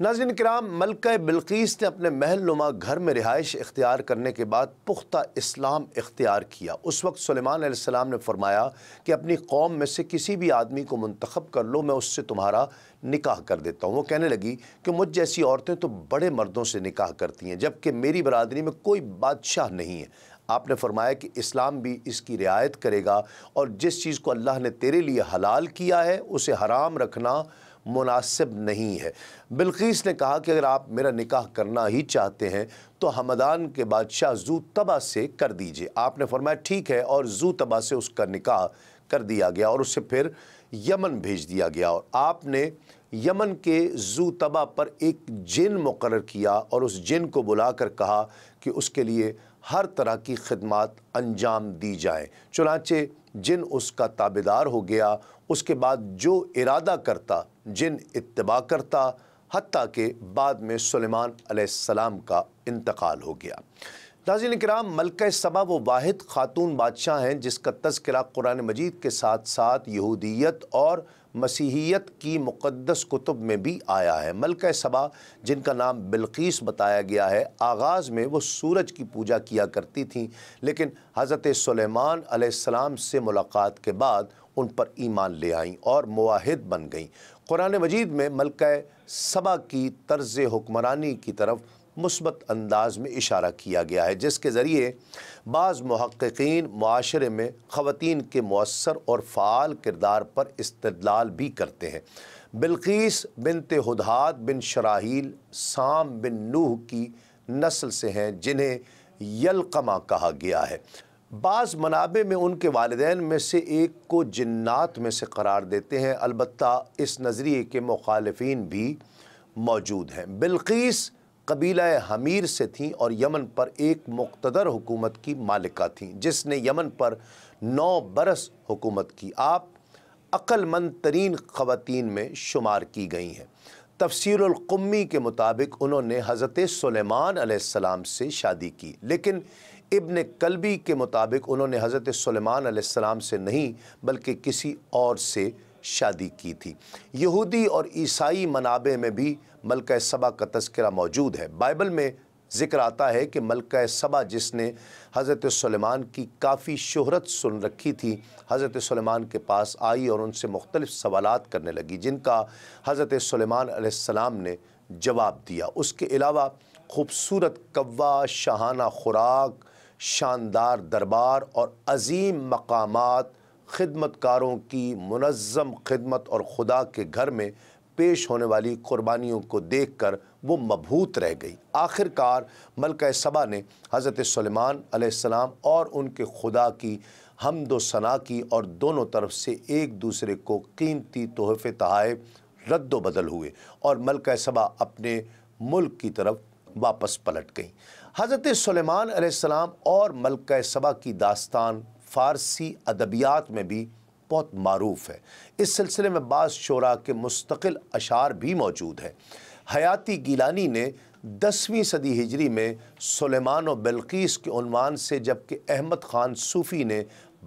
ناظرین کرام، ملکہ بلقیس نے اپنے محل نما گھر میں رہائش اختیار کرنے کے بعد پختہ اسلام اختیار کیا۔ اس وقت سلیمان علیہ السلام نے فرمایا کہ اپنی قوم میں سے کسی بھی آدمی کو منتخب کر لو، میں اس سے تمہارا نکاح کر دیتا ہوں۔ وہ کہنے لگی کہ مجھ جیسی عورتیں تو بڑے مردوں سے نکاح کرتی ہیں، جبکہ میری برادری میں کوئی بادشاہ نہیں ہے۔ آپ نے فرمایا کہ اسلام بھی اس کی رعایت کرے گا، اور جس چیز کو اللہ نے تیرے لیے حلال کیا ہے اسے حرام رکھنا مناسب نہیں ہے۔ بلقیس نے کہا کہ اگر آپ میرا نکاح کرنا ہی چاہتے ہیں تو ہمدان کے بادشاہ ذو طبع سے کر دیجئے۔ آپ نے فرمایا ٹھیک ہے، اور ذو طبع سے اس کا نکاح کر دیا گیا اور اسے پھر یمن بھیج دیا گیا، اور آپ نے یمن کے ذو طبع پر ایک جن مقرر کیا اور اس جن کو بلا کر کہا کہ اس کے لیے ہر طرح کی خدمات انجام دی جائیں۔ چنانچہ جن اس کا تابعدار ہو گیا۔ اس کے بعد جو ارادہ کرتا جن اتباع کرتا، حتیٰ کہ بعد میں سلیمان علیہ السلام کا انتقال ہو گیا۔ ناظرین کرام، ملکہ سبا وہ واحد خاتون بادشاہ ہیں جس کا تذکرہ قرآن مجید کے ساتھ ساتھ یہودیت اور مسیحیت کی مقدس کتب میں بھی آیا ہے۔ ملکہ سبا، جن کا نام بلقیس بتایا گیا ہے، آغاز میں وہ سورج کی پوجا کیا کرتی تھیں، لیکن حضرت سلیمان علیہ السلام سے ملاقات کے بعد ان پر ایمان لے آئیں اور موحد بن گئیں۔ قرآن مجید میں ملکہ سبا کی طرز حکمرانی کی طرف مثبت انداز میں اشارہ کیا گیا ہے، جس کے ذریعے بعض محققین معاشرے میں خواتین کے مؤثر اور فعال کردار پر استدلال بھی کرتے ہیں۔ بلقیس بنت ہدہد بن شراحیل سام بن نوح کی نسل سے ہیں، جنہیں یلقمہ کہا گیا ہے۔ بعض منابع میں ان کے والدین میں سے ایک کو جنات میں سے قرار دیتے ہیں، البتہ اس نظریے کے مخالفین بھی موجود ہیں۔ بلقیس قبیلہ حمیر سے تھیں اور یمن پر ایک مقتدر حکومت کی مالکہ تھیں، جس نے یمن پر 9 برس حکومت کی۔ آپ عقل مند ترین خواتین میں شمار کی گئی ہیں۔ تفسیر القمی کے مطابق انہوں نے حضرت سلیمان علیہ السلام سے شادی کی، لیکن ابن کلبی کے مطابق انہوں نے حضرت سلیمان علیہ السلام سے نہیں بلکہ کسی اور سے شادی کی تھی۔ یہودی اور عیسائی منابع میں بھی ملکہ سبا کا تذکرہ موجود ہے۔ بائبل میں ذکر آتا ہے کہ ملکہ سبا، جس نے حضرت سلیمان کی کافی شہرت سن رکھی تھی، حضرت سلیمان کے پاس آئی اور ان سے مختلف سوالات کرنے لگی، جن کا حضرت سلیمان علیہ السلام نے جواب دیا۔ اس کے علاوہ خوبصورت قوا، شاہانہ خوراک، شاندار دربار اور عظیم مقامات، خدمت کاروں کی منظم خدمت اور خدا کے گھر میں پیش ہونے والی قربانیوں کو دیکھ کر وہ مبہوت رہ گئی۔ آخر کار ملکہ سبا نے حضرت سلیمان علیہ السلام اور ان کے خدا کی حمد و ثنا کی، اور دونوں طرف سے ایک دوسرے کو قیمتی تحفے تحائف رد و بدل ہوئے، اور ملکہ سبا اپنے ملک کی طرف واپس پلٹ گئیں۔ حضرت سلیمان علیہ السلام اور ملکہ سبا کی داستان فارسی ادبیات میں بھی بہت معروف ہے۔ اس سلسلے میں بعض شعراء کے مستقل اشعار بھی موجود ہیں۔ حیاتی گیلانی نے 10ویں صدی ہجری میں سلیمان و بلقیس کے عنوان سے، جبکہ احمد خان صوفی نے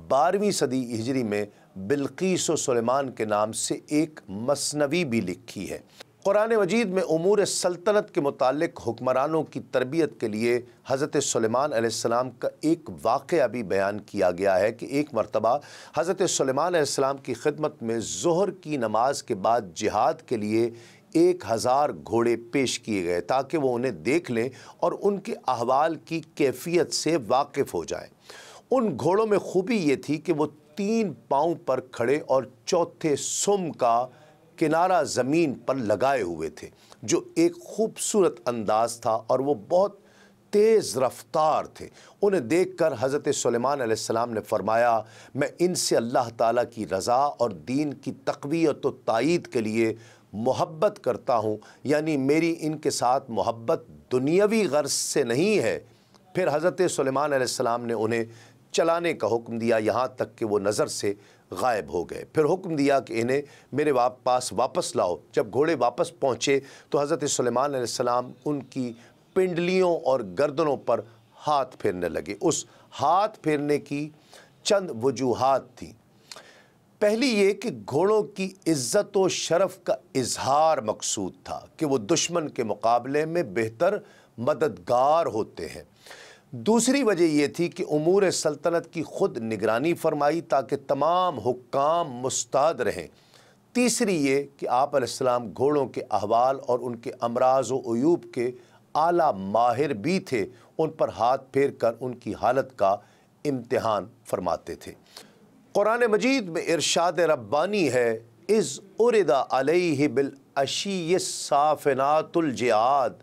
12ویں صدی ہجری میں بلقیس و سلیمان کے نام سے ایک مثنوی بھی لکھی ہے۔ قرآن مجید میں امور سلطنت کے متعلق حکمرانوں کی تربیت کے لیے حضرت سلیمان علیہ السلام کا ایک واقعہ بھی بیان کیا گیا ہے کہ ایک مرتبہ حضرت سلیمان علیہ السلام کی خدمت میں ظہر کی نماز کے بعد جہاد کے لیے 1000 گھوڑے پیش کیے گئے تاکہ وہ انہیں دیکھ لیں اور ان کے احوال کی کیفیت سے واقف ہو جائیں۔ ان گھوڑوں میں خوبی یہ تھی کہ وہ 3 پاؤں پر کھڑے اور چوتھے سم کا کنارہ زمین پر لگائے ہوئے تھے، جو ایک خوبصورت انداز تھا، اور وہ بہت تیز رفتار تھے۔ انہیں دیکھ کر حضرت سلیمان علیہ السلام نے فرمایا، میں ان سے اللہ تعالیٰ کی رضا اور دین کی تقویت و تائید کے لیے محبت کرتا ہوں، یعنی میری ان کے ساتھ محبت دنیاوی غرض سے نہیں ہے۔ پھر حضرت سلیمان علیہ السلام نے انہیں چلانے کا حکم دیا یہاں تک کہ وہ نظر سے غائب ہو گئے۔ پھر حکم دیا کہ انہیں میرے پاس واپس لاؤ۔ جب گھوڑے واپس پہنچے تو حضرت سلیمان علیہ السلام ان کی پنڈلیوں اور گردنوں پر ہاتھ پھیرنے لگے۔ اس ہاتھ پھیرنے کی چند وجوہات تھیں۔ پہلی یہ کہ گھوڑوں کی عزت و شرف کا اظہار مقصود تھا کہ وہ دشمن کے مقابلے میں بہتر مددگار ہوتے ہیں۔ دوسری وجہ یہ تھی کہ امور سلطنت کی خود نگرانی فرمائی تاکہ تمام حکام مستعد رہیں۔ تیسری یہ کہ آپ علیہ السلام گھوڑوں کے احوال اور ان کے امراض و عیوب کے اعلیٰ ماہر بھی تھے، ان پر ہاتھ پھیر کر ان کی حالت کا امتحان فرماتے تھے۔ قرآن مجید میں ارشاد ربانی ہے، اذ ارد علیہ بالعشی الصافنات الجیاد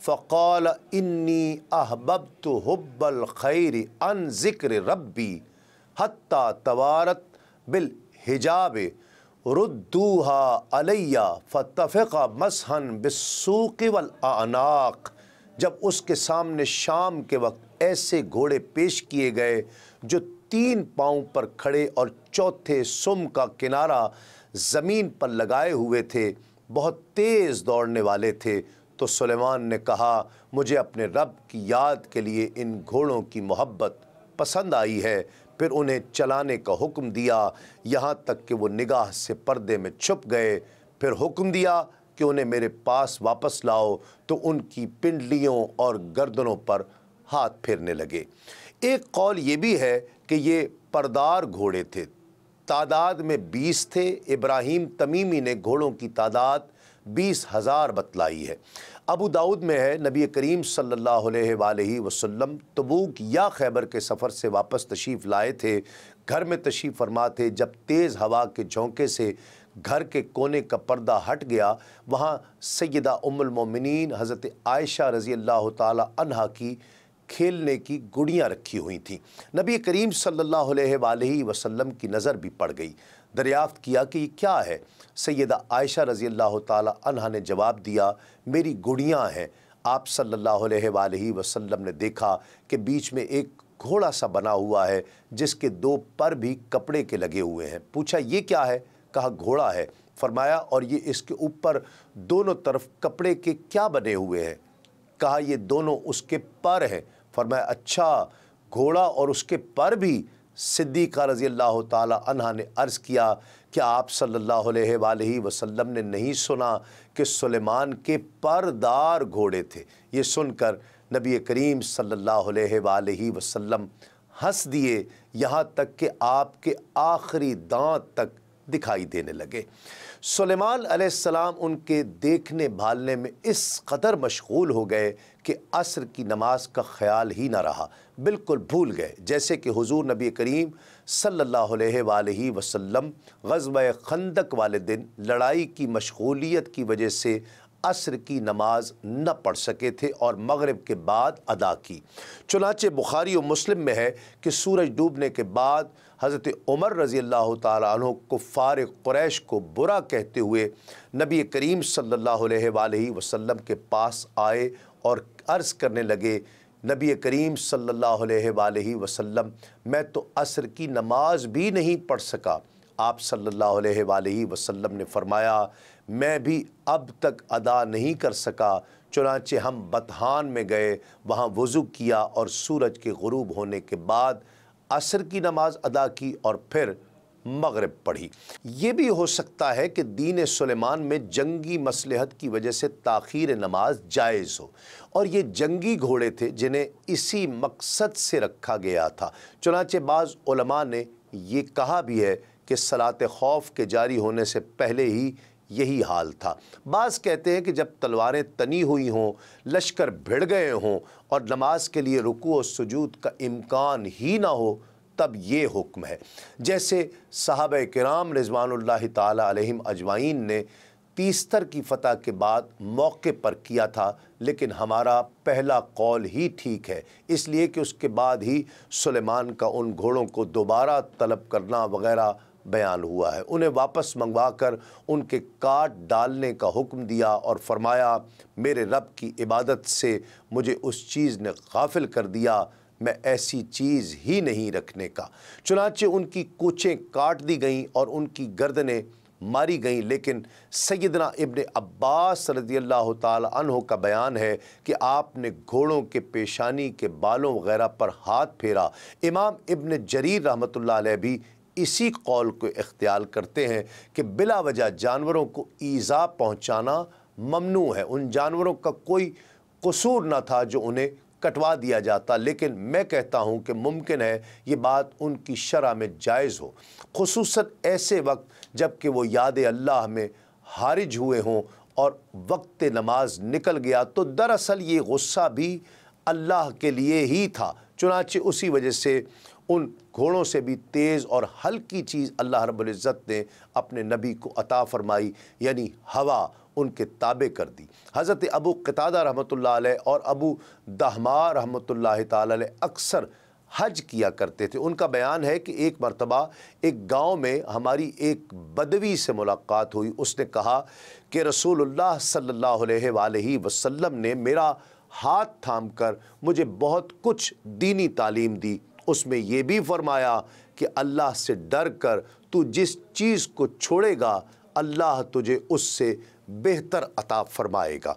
فقال انی احببت حب الخیر عن ذکر ربی حتی توارت بالحجاب ردوها علی فتفق مسحا بالسوق والاعناق۔ جب اس کے سامنے شام کے وقت ایسے گھوڑے پیش کیے گئے جو 3 پاؤں پر کھڑے اور چوتھے سم کا کنارہ زمین پر لگائے ہوئے تھے، بہت تیز دوڑنے والے تھے، تو سلیمان نے کہا مجھے اپنے رب کی یاد کے لیے ان گھوڑوں کی محبت پسند آئی ہے۔ پھر انہیں چلانے کا حکم دیا یہاں تک کہ وہ نگاہ سے پردے میں چھپ گئے۔ پھر حکم دیا کہ انہیں میرے پاس واپس لاؤ، تو ان کی پنڈلیوں اور گردنوں پر ہاتھ پھیرنے لگے۔ ایک قول یہ بھی ہے کہ یہ پردار گھوڑے تھے، تعداد میں 20 تھے۔ ابراہیم تمیمی نے گھوڑوں کی تعداد 20,000 بتلائی ہے۔ ابو داؤد میں ہے، نبی کریم صلی اللہ علیہ وآلہ وسلم تبوک یا خیبر کے سفر سے واپس تشریف لائے تھے، گھر میں تشریف فرما تھے۔ جب تیز ہوا کے جھونکے سے گھر کے کونے کا پردہ ہٹ گیا، وہاں سیدہ ام المومنین حضرت عائشہ رضی اللہ تعالی عنہا کی کھیلنے کی گڑیاں رکھی ہوئی تھیں۔ نبی کریم صلی اللہ علیہ وآلہ وسلم کی نظر بھی پڑ گئی۔ دریافت کیا کہ یہ کیا ہے؟ سیدہ عائشہ رضی اللہ تعالی عنہا نے جواب دیا، میری گڑیاں ہیں۔ آپ صلی اللہ علیہ وآلہ وسلم نے دیکھا کہ بیچ میں ایک گھوڑا سا بنا ہوا ہے جس کے 2 پر بھی کپڑے کے لگے ہوئے ہیں۔ پوچھا یہ کیا ہے؟ کہا گھوڑا ہے۔ فرمایا اور یہ اس کے اوپر دونوں طرف کپڑے کے کیا بنے ہوئے ہیں؟ کہا یہ دونوں اس کے پر ہیں۔ فرمایا اچھا، گھوڑا اور اس کے پر بھی؟ صدیقہ رضی اللہ تعالی عنہا نے عرض کیا کہ آپ صلی اللہ علیہ وآلہ وسلم نے نہیں سنا کہ سلیمان کے پردار گھوڑے تھے؟ یہ سن کر نبی کریم صلی اللہ علیہ وآلہ وسلم ہنس دیے، یہاں تک کہ آپ کے آخری دانت تک دکھائی دینے لگے۔ سلیمان علیہ السلام ان کے دیکھنے بھالنے میں اس قدر مشغول ہو گئے کہ عصر کی نماز کا خیال ہی نہ رہا، بالکل بھول گئے۔ جیسے کہ حضور نبی کریم صلی اللہ علیہ وآلہ وسلم غزوہ خندق والے دن لڑائی کی مشغولیت کی وجہ سے عصر کی نماز نہ پڑھ سکے تھے اور مغرب کے بعد ادا کی۔ چنانچہ بخاری و مسلم میں ہے کہ سورج ڈوبنے کے بعد حضرت عمر رضی اللہ تعالیٰ عنہ کفار قریش کو برا کہتے ہوئے نبی کریم صلی اللہ علیہ وآلہ وسلم کے پاس آئے اور عرض کرنے لگے، نبی کریم صلی اللہ علیہ وآلہ وسلم میں تو عصر کی نماز بھی نہیں پڑھ سکا۔ آپ صلی اللہ علیہ وآلہ وسلم نے فرمایا میں بھی اب تک ادا نہیں کر سکا۔ چنانچہ ہم بطحان میں گئے، وہاں وضو کیا اور سورج کے غروب ہونے کے بعد عصر کی نماز ادا کی اور پھر مغرب پڑھی۔ یہ بھی ہو سکتا ہے کہ دین سلیمان میں جنگی مصلحت کی وجہ سے تاخیر نماز جائز ہو، اور یہ جنگی گھوڑے تھے جنہیں اسی مقصد سے رکھا گیا تھا۔ چنانچہ بعض علماء نے یہ کہا بھی ہے کہ صلاۃ خوف کے جاری ہونے سے پہلے ہی یہی حال تھا۔ بعض کہتے ہیں کہ جب تلواریں تنی ہوئی ہوں، لشکر بھڑ گئے ہوں اور نماز کے لیے رکوع و سجود کا امکان ہی نہ ہو، تب یہ حکم ہے۔ جیسے صحابہ کرام رضوان اللہ تعالی علیہم اجمعین نے تیستر کی فتح کے بعد موقع پر کیا تھا، لیکن ہمارا پہلا قول ہی ٹھیک ہے، اس لیے کہ اس کے بعد ہی سلیمان کا ان گھوڑوں کو دوبارہ طلب کرنا وغیرہ بیان ہوا ہے۔ انہیں واپس منگوا کر ان کے کاٹ ڈالنے کا حکم دیا اور فرمایا میرے رب کی عبادت سے مجھے اس چیز نے غافل کر دیا، میں ایسی چیز ہی نہیں رکھنے کا۔ چنانچہ ان کی کوچیں کاٹ دی گئیں اور ان کی گردنیں ماری گئیں، لیکن سیدنا ابن عباس رضی اللہ تعالی عنہ کا بیان ہے کہ آپ نے گھوڑوں کے پیشانی کے بالوں وغیرہ پر ہاتھ پھیرا۔ امام ابن جریر رحمۃ اللہ علیہ بھی اسی قول کو اختیار کرتے ہیں کہ بلا وجہ جانوروں کو ایذا پہنچانا ممنوع ہے۔ ان جانوروں کا کوئی قصور نہ تھا جو انہیں کٹوا دیا جاتا، لیکن میں کہتا ہوں کہ ممکن ہے یہ بات ان کی شرع میں جائز ہو، خصوصاً ایسے وقت جب کہ وہ یاد اللہ میں حارج ہوئے ہوں اور وقت نماز نکل گیا، تو دراصل یہ غصہ بھی اللہ کے لیے ہی تھا۔ چنانچہ اسی وجہ سے ان گھوڑوں سے بھی تیز اور ہلکی چیز اللہ رب العزت نے اپنے نبی کو عطا فرمائی، یعنی ہوا ان کے تابع کر دی۔ حضرت ابو قتادہ رحمۃ اللہ علیہ اور ابو دہما رحمۃ اللہ تعالی علیہ اکثر حج کیا کرتے تھے۔ ان کا بیان ہے کہ ایک مرتبہ ایک گاؤں میں ہماری ایک بدوی سے ملاقات ہوئی۔ اس نے کہا کہ رسول اللہ صلی اللہ علیہ وآلہ وسلم نے میرا ہاتھ تھام کر مجھے بہت کچھ دینی تعلیم دی۔ اس میں یہ بھی فرمایا کہ اللہ سے ڈر کر تو جس چیز کو چھوڑے گا اللہ تجھے اس سے بہتر عطا فرمائے گا۔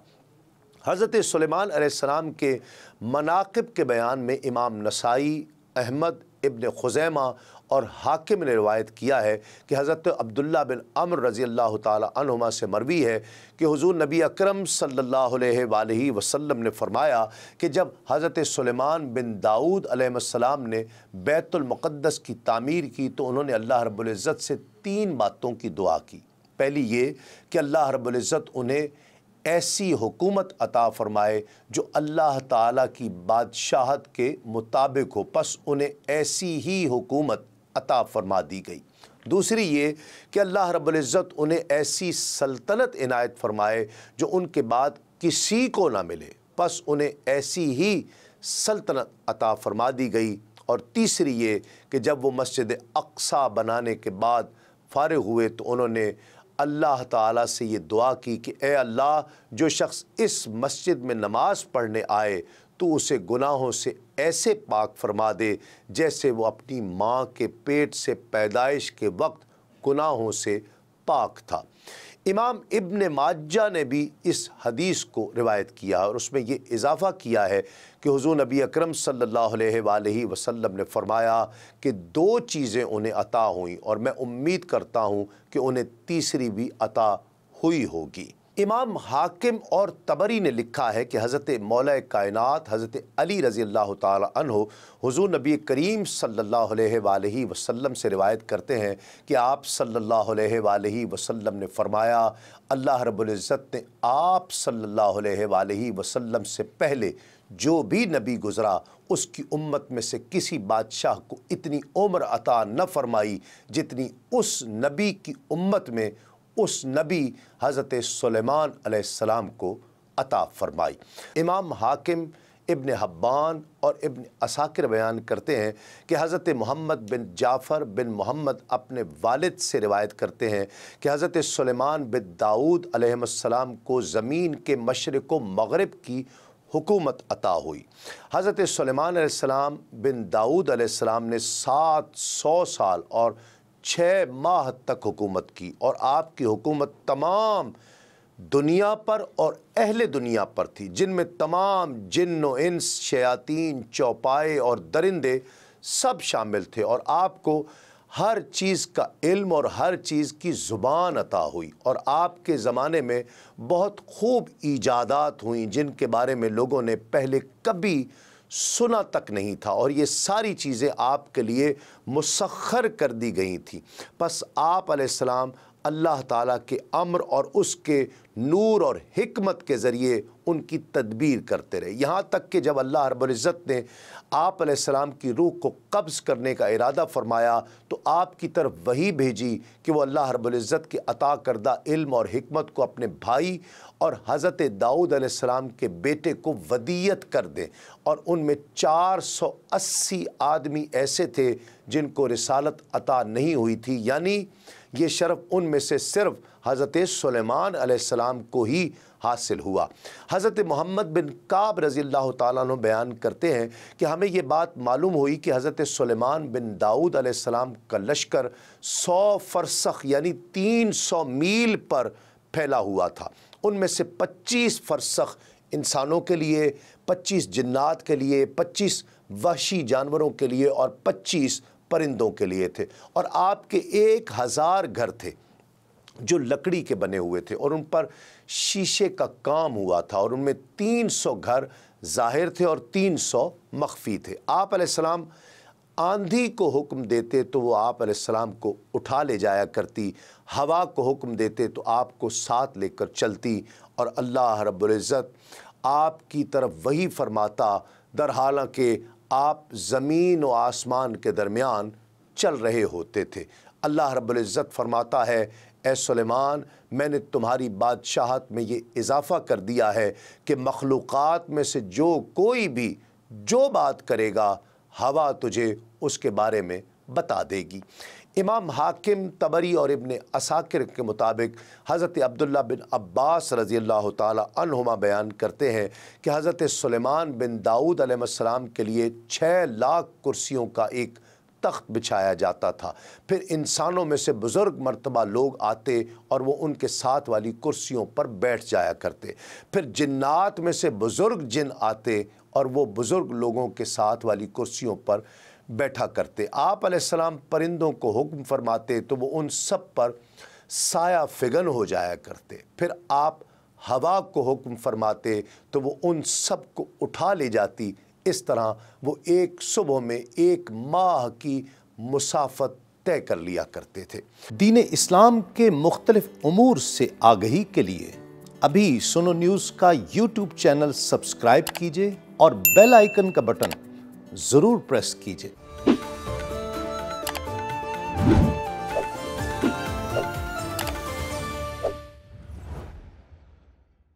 حضرت سلیمان علیہ السلام کے مناقب کے بیان میں امام نسائی، احمد ابن خزیمہ اور حاکم نے روایت کیا ہے کہ حضرت عبداللہ بن عمر رضی اللہ تعالی عنہما سے مروی ہے کہ حضور نبی اکرم صلی اللہ علیہ وآلہ وسلم نے فرمایا کہ جب حضرت سلیمان بن داؤد علیہ السلام نے بیت المقدس کی تعمیر کی تو انہوں نے اللہ رب العزت سے 3 باتوں کی دعا کی۔ پہلی یہ کہ اللہ رب العزت انہیں ایسی حکومت عطا فرمائے جو اللہ تعالیٰ کی بادشاہت کے مطابق ہو، پس انہیں ایسی ہی حکومت عطا فرما دی گئی۔ دوسری یہ کہ اللہ رب العزت انہیں ایسی سلطنت عنایت فرمائے جو ان کے بعد کسی کو نہ ملے، پس انہیں ایسی ہی سلطنت عطا فرما دی گئی۔ اور تیسری یہ کہ جب وہ مسجد اقصی بنانے کے بعد فارغ ہوئے تو انہوں نے اللہ تعالیٰ سے یہ دعا کی کہ اے اللہ، جو شخص اس مسجد میں نماز پڑھنے آئے تو اسے گناہوں سے ایسے پاک فرما دے جیسے وہ اپنی ماں کے پیٹ سے پیدائش کے وقت گناہوں سے پاک تھا۔ امام ابن ماجہ نے بھی اس حدیث کو روایت کیا اور اس میں یہ اضافہ کیا ہے کہ حضور نبی اکرم صلی اللہ علیہ وآلہ وسلم نے فرمایا کہ 2 چیزیں انہیں عطا ہوئیں اور میں امید کرتا ہوں کہ انہیں تیسری بھی عطا ہوئی ہوگی۔ امام حاکم اور طبری نے لکھا ہے کہ حضرت مولا کائنات حضرت علی رضی اللہ تعالی عنہ حضور نبی کریم صلی اللہ علیہ وآلہ وسلم سے روایت کرتے ہیں کہ آپ صلی اللہ علیہ وآلہ وسلم نے فرمایا اللہ رب العزت نے آپ صلی اللہ علیہ وآلہ وسلم سے پہلے جو بھی نبی گزرا اس کی امت میں سے کسی بادشاہ کو اتنی عمر عطا نہ فرمائی جتنی اس نبی کی امت میں اس نبی حضرت سلیمان علیہ السلام کو عطا فرمائی۔ امام حاکم، ابن حبان اور ابن عساکر بیان کرتے ہیں کہ حضرت محمد بن جعفر بن محمد اپنے والد سے روایت کرتے ہیں کہ حضرت سلیمان بن داؤد علیہ السلام کو زمین کے مشرق و مغرب کی حکومت عطا ہوئی۔ حضرت سلیمان علیہ السلام بن داؤد علیہ السلام نے 700 سال اور 6 ماہ تک حکومت کی اور آپ کی حکومت تمام دنیا پر اور اہل دنیا پر تھی، جن میں تمام جن و انس، شیاطین، چوپائے اور درندے سب شامل تھے، اور آپ کو ہر چیز کا علم اور ہر چیز کی زبان عطا ہوئی، اور آپ کے زمانے میں بہت خوب ایجادات ہوئیں جن کے بارے میں لوگوں نے پہلے کبھی سنا تک نہیں تھا، اور یہ ساری چیزیں آپ کے لیے مسخر کر دی گئی تھیں۔ پس آپ علیہ السلام اللہ تعالیٰ کے امر اور اس کے نور اور حکمت کے ذریعے ان کی تدبیر کرتے رہے، یہاں تک کہ جب اللہ رب العزت نے آپ علیہ السلام کی روح کو قبض کرنے کا ارادہ فرمایا تو آپ کی طرف وحی بھیجی کہ وہ اللہ رب العزت کے عطا کردہ علم اور حکمت کو اپنے بھائی اور حضرت داؤد علیہ السلام کے بیٹے کو ودیت کر دیں، اور ان میں 480 آدمی ایسے تھے جن کو رسالت عطا نہیں ہوئی تھی، یعنی یہ شرف ان میں سے صرف حضرت سلیمان علیہ السلام کو ہی حاصل ہوا۔ حضرت محمد بن کعب رضی اللہ تعالیٰ عنہ بیان کرتے ہیں کہ ہمیں یہ بات معلوم ہوئی کہ حضرت سلیمان بن داؤد علیہ السلام کا لشکر 100 فرسخ یعنی 300 میل پر پھیلا ہوا تھا، ان میں سے 25 فرسخ انسانوں کے لیے، 25 جنات کے لیے، 25 وحشی جانوروں کے لیے اور 25 پرندوں کے لیے تھے، اور آپ کے 1000 گھر تھے جو لکڑی کے بنے ہوئے تھے اور ان پر شیشے کا کام ہوا تھا، اور ان میں 300 گھر ظاہر تھے اور 300 مخفی تھے۔ آپ علیہ السلام آندھی کو حکم دیتے تو وہ آپ علیہ السلام کو اٹھا لے جایا کرتی، ہوا کو حکم دیتے تو آپ کو ساتھ لے کر چلتی، اور اللہ رب العزت آپ کی طرف وہی فرماتا در حالانکہ آپ زمین و آسمان کے درمیان چل رہے ہوتے تھے۔ اللہ رب العزت فرماتا ہے، اے سلیمان، میں نے تمہاری بادشاہت میں یہ اضافہ کر دیا ہے کہ مخلوقات میں سے جو کوئی بھی جو بات کرے گا ہوا تجھے اس کے بارے میں بتا دے گی۔ امام حاکم، طبری اور ابن عساکر کے مطابق حضرت عبداللہ بن عباس رضی اللہ تعالی عنہما بیان کرتے ہیں کہ حضرت سلیمان بن داؤد علیہ السلام کے لیے 6 لاکھ کرسیوں کا ایک تخت بچھایا جاتا تھا، پھر انسانوں میں سے بزرگ مرتبہ لوگ آتے اور وہ ان کے ساتھ والی کرسیوں پر بیٹھ جایا کرتے، پھر جنات میں سے بزرگ جن آتے اور وہ بزرگ لوگوں کے ساتھ والی کرسیوں پر بیٹھا کرتے۔ آپ علیہ السلام پرندوں کو حکم فرماتے تو وہ ان سب پر سایہ فگن ہو جایا کرتے، پھر آپ ہوا کو حکم فرماتے تو وہ ان سب کو اٹھا لے جاتی۔ اس طرح وہ ایک صبح میں 1 ماہ کی مسافت طے کر لیا کرتے تھے۔ دین اسلام کے مختلف امور سے آگہی کے لیے ابھی سنو نیوز کا یوٹیوب چینل سبسکرائب کیجئے اور بیل آئیکن کا بٹن ضرور پریس کیجئے۔